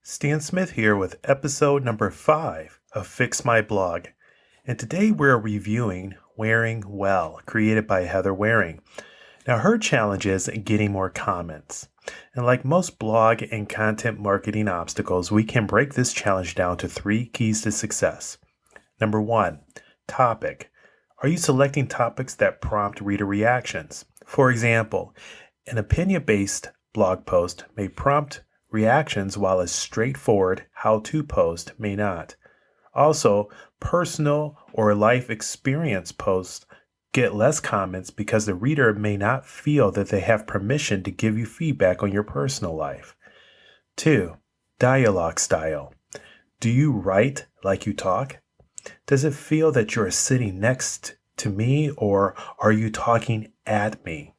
Stan Smith here with episode number 5 of Fix My Blog. And today we're reviewing WaringWell, created by Heather Waring. Now her challenge is getting more comments. And like most blog and content marketing obstacles, we can break this challenge down to 3 keys to success. Number 1, topic. Are you selecting topics that prompt reader reactions? For example, an opinion-based blog post may prompt reactions while a straightforward how-to post may not. Also, personal or life experience posts get less comments because the reader may not feel that they have permission to give you feedback on your personal life. 2, dialogue style. Do you write like you talk? Does it feel that you're sitting next to me or are you talking at me?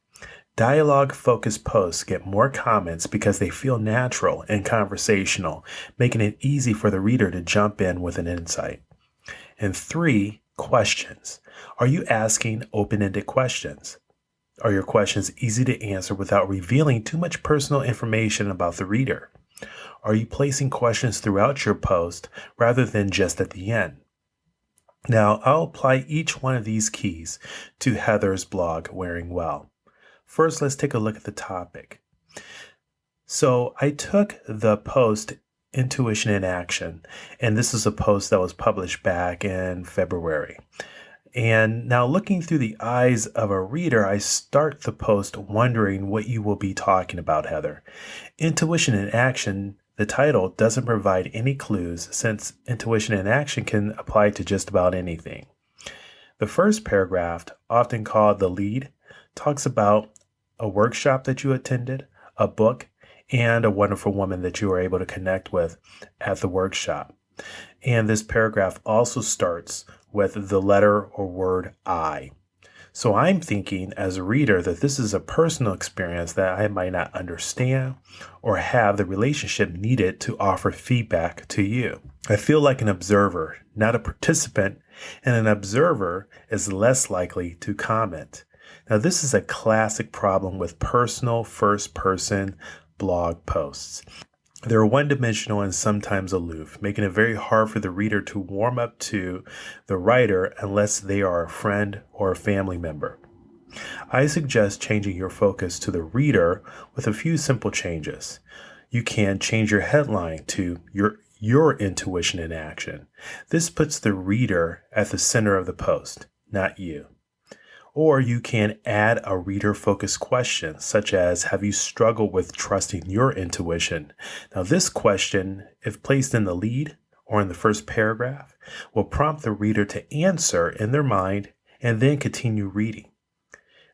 Dialogue-focused posts get more comments because they feel natural and conversational, making it easy for the reader to jump in with an insight. And 3, questions. Are you asking open-ended questions? Are your questions easy to answer without revealing too much personal information about the reader? Are you placing questions throughout your post rather than just at the end? Now, I'll apply each one of these keys to Heather's blog, WaringWell. First, let's take a look at the topic. So I took the post Intuition in Action, and this is a post that was published back in February. And now looking through the eyes of a reader, I start the post wondering what you will be talking about, Heather. Intuition in Action, the title, doesn't provide any clues since intuition in action can apply to just about anything. The first paragraph, often called the lead, talks about a workshop that you attended, a book, and a wonderful woman that you were able to connect with at the workshop. And this paragraph also starts with the letter or word I. So I'm thinking as a reader that this is a personal experience that I might not understand or have the relationship needed to offer feedback to you. I feel like an observer, not a participant, and an observer is less likely to comment. Now, this is a classic problem with personal first-person blog posts. They're one-dimensional and sometimes aloof, making it very hard for the reader to warm up to the writer unless they are a friend or a family member. I suggest changing your focus to the reader with a few simple changes. You can change your headline to your intuition in action. This puts the reader at the center of the post, not you. Or you can add a reader-focused question, such as, have you struggled with trusting your intuition? Now, this question, if placed in the lead or in the first paragraph, will prompt the reader to answer in their mind and then continue reading.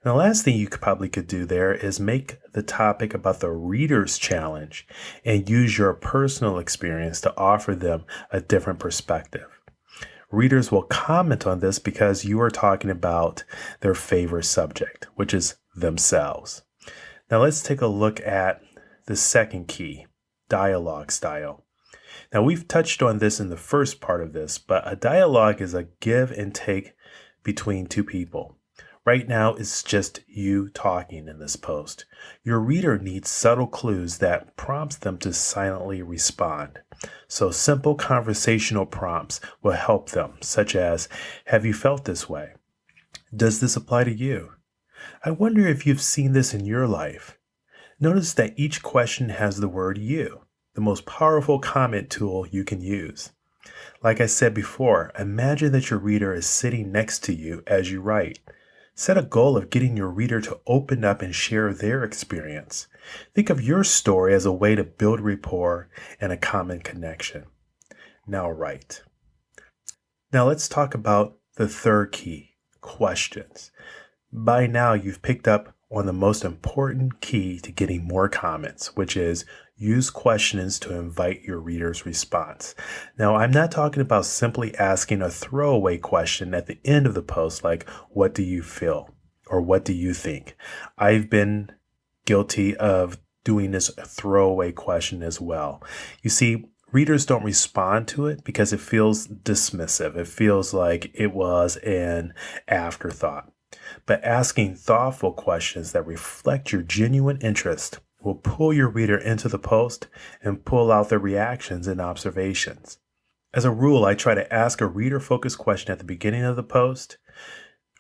And the last thing you could do there is make the topic about the reader's challenge and use your personal experience to offer them a different perspective. Readers will comment on this because you are talking about their favorite subject, which is themselves. Now let's take a look at the second key, dialogue style. Now we've touched on this in the first part of this, but a dialogue is a give and take between two people. Right now, it's just you talking in this post. Your reader needs subtle clues that prompts them to silently respond. So simple conversational prompts will help them, such as, have you felt this way? Does this apply to you? I wonder if you've seen this in your life. Notice that each question has the word you, the most powerful comment tool you can use. Like I said before, imagine that your reader is sitting next to you as you write. Set a goal of getting your reader to open up and share their experience. Think of your story as a way to build rapport and a common connection. Now write. Now let's talk about the third key, questions. By now you've picked up on the most important key to getting more comments, which is use questions to invite your reader's response. Now, I'm not talking about simply asking a throwaway question at the end of the post, like, what do you feel? Or what do you think? I've been guilty of doing this throwaway question as well. You see, readers don't respond to it because it feels dismissive. It feels like it was an afterthought. But asking thoughtful questions that reflect your genuine interest will pull your reader into the post and pull out their reactions and observations. As a rule, I try to ask a reader-focused question at the beginning of the post,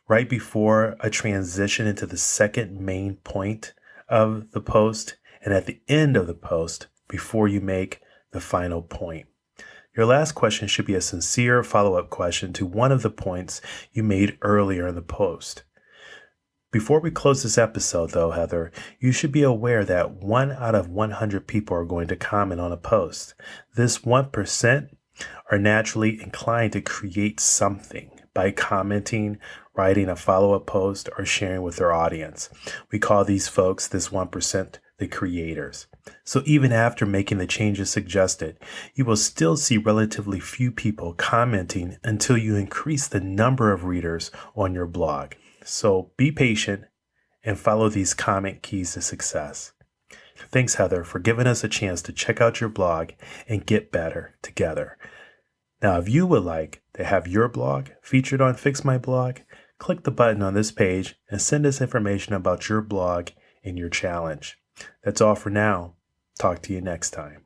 right before a transition into the second main point of the post, and at the end of the post before you make the final point. Your last question should be a sincere follow-up question to one of the points you made earlier in the post. Before we close this episode, though, Heather, you should be aware that 1 out of 100 people are going to comment on a post. This 1% are naturally inclined to create something by commenting, writing a follow-up post, or sharing with their audience. We call these folks, this 1%, the creators. So even after making the changes suggested, you will still see relatively few people commenting until you increase the number of readers on your blog. So be patient and follow these comment keys to success. Thanks, Heather, for giving us a chance to check out your blog and get better together. Now, if you would like to have your blog featured on Fix My Blog, click the button on this page and send us information about your blog and your challenge. That's all for now. Talk to you next time.